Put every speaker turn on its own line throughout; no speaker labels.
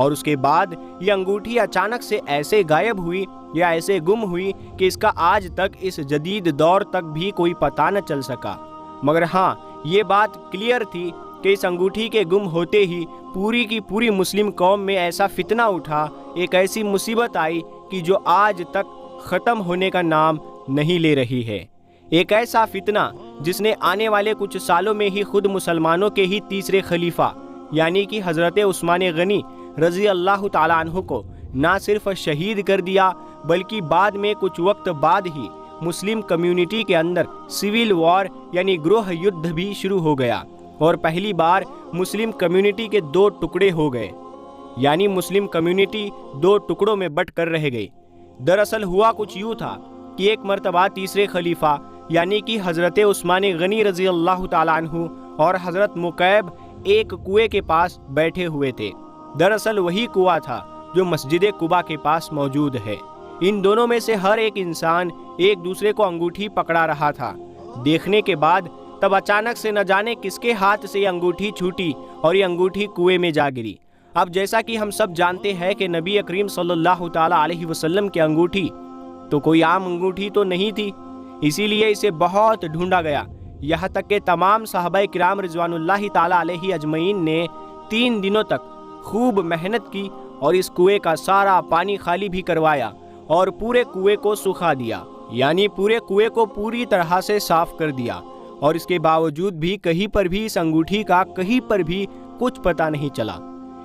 اور اس کے بعد یہ انگوٹھی اچانک سے ایسے غائب ہوئی یا ایسے گم ہوئی کہ اس کا آج تک اس جدید دور تک بھی کوئی پتہ نہ چل سکا۔ مگر ہاں، یہ بات کلیئر تھی کہ اس انگوٹھی کے گم ہوتے ہی پوری کی پوری مسلم قوم میں ایسا فتنہ اٹھا، ایک ایسی مصیبت آئی کہ جو آج تک ختم ہونے کا نام نہیں لے رہی ہے۔ ایک ایسا فتنہ جس نے آنے والے کچھ سالوں میں ہی خود مسلمانوں کے ہی تیسرے خلیفہ یعنی کہ حضرت عثمان غنی رضی اللہ تعالیٰ عنہ کو نہ صرف شہید کر دیا بلکہ بعد میں کچھ وقت بعد ہی مسلم کمیونٹی کے اندر سول وار یعنی گروہ یدھ بھی شروع ہو گیا، اور پہلی بار مسلم کمیونٹی کے دو ٹکڑے ہو گئے، یعنی مسلم کمیونٹی دو ٹکڑوں میں بٹ کر رہ گئی۔ دراصل ہوا کچھ یوں تھا کہ ایک مرتبہ تیسرے خلیفہ یعنی کہ حضرت عثمان غنی رضی اللہ تعالیٰ عنہ اور حضرت مکعب ایک کنویں کے پاس بیٹھے ہوئے تھے۔ دراصل وہی کنواں تھا جو مسجد قباء کے پاس موجود ہے۔ ان دونوں میں سے ہر ایک انسان ایک دوسرے کو انگوٹھی پکڑا رہا تھا۔ دیکھنے کے بعد تب اچانک سے نہ جانے کس کے ہاتھ سے یہ انگوٹھی چھوٹی اور یہ انگوٹھی کنویں میں جا گری۔ اب جیسا کہ ہم سب جانتے ہیں کہ نبی کریم صلی اللہ تعالیٰ علیہ وسلم کی انگوٹھی تو کوئی عام انگوٹھی تو نہیں تھی، اسی لیے اسے بہت ڈھونڈا گیا، یہاں تک کہ تمام صحابہ کرام رضوان اللہ تعالیٰ علیہ اجمعین نے 3 دنوں تک خوب محنت کی اور اس کنویں کا سارا پانی خالی بھی کروایا اور پورے کنویں کو سکھا دیا، یعنی پورے کنویں کو پوری طرح سے صاف کر دیا، اور اس کے باوجود بھی کہیں پر بھی اس انگوٹھی کا کہیں پر بھی کچھ پتہ نہیں چلا۔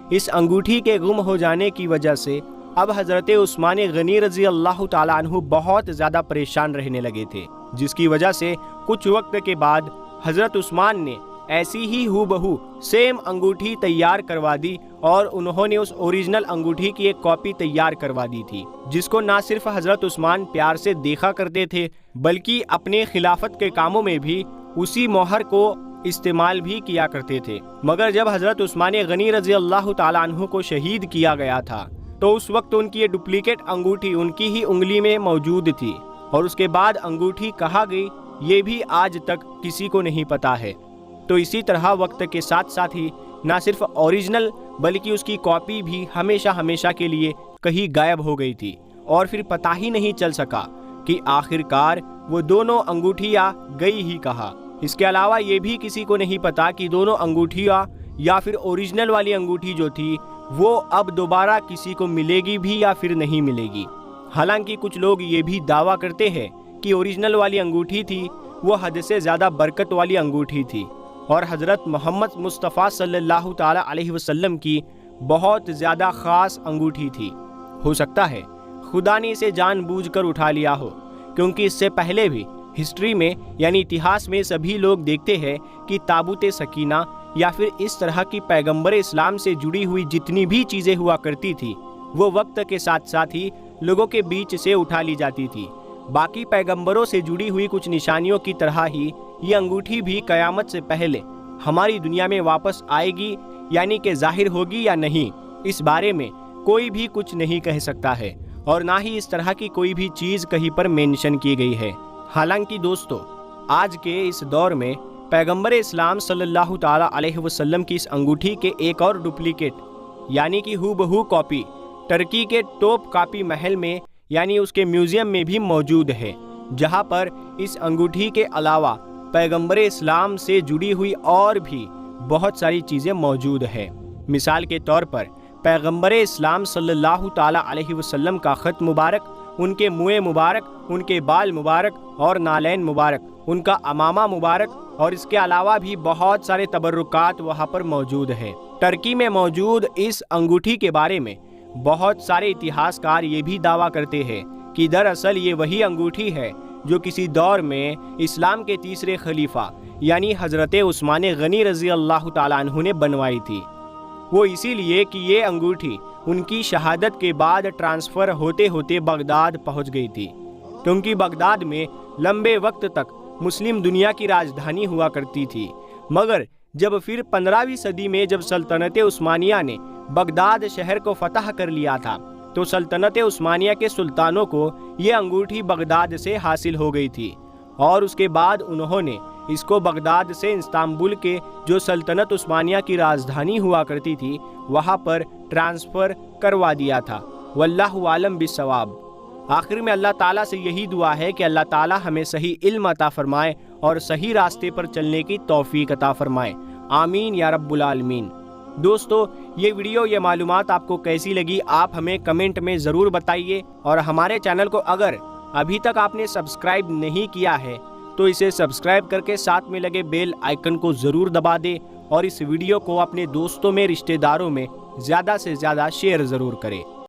اس انگوٹھی کے گم ہو جانے کی وجہ سے اب حضرت عثمان غنی رضی اللہ تعالیٰ عنہ بہت زیادہ پریشان رہنے لگے تھے، جس کی وجہ سے کچھ وقت کے بعد حضرت عثمان نے ایسی ہی ہو بہو سیم انگوٹھی تیار کروا دی، اور انہوں نے اس اوریجنل انگوٹھی کی ایک کاپی تیار کروا دی تھی، جس کو نہ صرف حضرت عثمان پیار سے دیکھا کرتے تھے بلکہ اپنے خلافت کے کاموں میں بھی اسی مہر کو استعمال بھی کیا کرتے تھے۔ مگر جب حضرت عثمان غنی رضی اللہ تعالیٰ عنہ کو شہید کیا گیا تھا تو اس وقت ان کی یہ ڈپلیکیٹ انگوٹھی ان کی ہی انگلی میں موجود تھی، اور اس کے بعد انگوٹھی کہاں گئی یہ بھی آج تک کسی کو نہیں پتا ہے۔ تو اسی طرح وقت کے ساتھ ساتھ ہی نہ صرف اوریجنل بلکہ اس کی کاپی بھی ہمیشہ کے لیے کہیں غائب ہو گئی تھی، اور پھر پتہ ہی نہیں چل سکا کہ آخرکار وہ دونوں انگوٹھیاں گئی ہی کہاں۔ اس کے علاوہ یہ بھی کسی کو نہیں پتا کہ دونوں انگوٹھیاں یا پھر اوریجنل والی انگوٹھی جو تھی وہ اب دوبارہ کسی کو ملے گی بھی یا پھر نہیں ملے گی۔ حالانکہ کچھ لوگ یہ بھی دعویٰ کرتے ہیں کہ اوریجنل والی انگوٹھی تھی وہ حد سے زیادہ برکت والی انگوٹھی تھی، اور حضرت محمد مصطفیٰ صلی اللہ تعالیٰ علیہ وسلم کی بہت زیادہ خاص انگوٹھی تھی۔ ہو سکتا ہے خدا نے اسے جان بوجھ کر اٹھا لیا ہو، کیونکہ اس سے پہلے بھی ہسٹری میں یعنی اتہاس میں سبھی لوگ دیکھتے ہیں کہ تابوت سکینہ یا پھر اس طرح کی پیغمبر اسلام سے جڑی ہوئی جتنی بھی چیزیں ہوا کرتی تھی وہ وقت کے ساتھ ساتھ ہی لوگوں کے بیچ سے اٹھا لی جاتی تھی۔ باقی پیغمبروں سے جڑی ہوئی کچھ نشانیوں کی طرح ہی یہ انگوٹھی بھی قیامت سے پہلے ہماری دنیا میں واپس آئے گی، یعنی کہ ظاہر ہوگی یا نہیں، اس بارے میں کوئی بھی کچھ نہیں کہہ سکتا ہے، اور نہ ہی اس طرح کی کوئی بھی چیز کہیں پر مینشن کی گئی ہے۔ حالانکہ دوستو، آج کے اس دور میں پیغمبر اسلام صلی اللہ تعالیٰ علیہ وسلم کی اس انگوٹھی کے ایک اور ڈپلیکیٹ یعنی کہ ہو بہو کاپی ترکی کے ٹوپ کاپی محل میں یعنی اس کے میوزیم میں بھی موجود ہے، جہاں پر اس انگوٹھی کے علاوہ پیغمبر اسلام سے جڑی ہوئی اور بھی بہت ساری چیزیں موجود ہیں۔ مثال کے طور پر پیغمبر اسلام صلی اللہ تعالیٰ علیہ وسلم کا خط مبارک، ان کے منہ مبارک، ان کے بال مبارک اور نالین مبارک، ان کا امامہ مبارک، اور اس کے علاوہ بھی بہت سارے تبرکات وہاں پر موجود ہیں۔ ترکی میں موجود اس انگوٹھی کے بارے میں بہت سارے اتہاس کار یہ بھی دعویٰ کرتے ہیں کہ دراصل یہ وہی انگوٹھی ہے جو کسی دور میں اسلام کے تیسرے خلیفہ یعنی حضرت عثمان غنی رضی اللہ تعالیٰ عنہ نے بنوائی تھی۔ وہ اسی لیے کہ یہ انگوٹھی ان کی شہادت کے بعد ٹرانسفر ہوتے ہوتے بغداد پہنچ گئی تھی، کیونکہ بغداد میں لمبے وقت تک مسلم دنیا کی راجدھانی ہوا کرتی تھی۔ مگر جب پھر 15ویں صدی میں جب سلطنت عثمانیہ نے بغداد شہر کو فتح کر لیا تھا تو سلطنت عثمانیہ کے سلطانوں کو یہ انگوٹھی بغداد سے حاصل ہو گئی تھی، اور اس کے بعد انہوں نے اس کو بغداد سے استنبول کے جو سلطنت عثمانیہ کی راجدھانی ہوا کرتی تھی وہاں پر ٹرانسفر کروا دیا تھا۔ واللہ عالم بالصواب۔ آخر میں اللہ تعالیٰ سے یہی دعا ہے کہ اللہ تعالیٰ ہمیں صحیح علم عطا فرمائے اور صحیح راستے پر چلنے کی توفیق عطا فرمائے، آمین یا رب العالمین۔ دوستو، یہ ویڈیو، یہ معلومات آپ کو کیسی لگی آپ ہمیں کمنٹ میں ضرور بتائیے، اور ہمارے چینل کو اگر ابھی تک آپ نے سبسکرائب نہیں کیا ہے تو اسے سبسکرائب کر کے ساتھ میں لگے بیل آئیکن کو ضرور دبا دے، اور اس ویڈیو کو اپنے دوستوں میں، رشتہ داروں میں زیادہ سے زیادہ شیئر ضرور کرے۔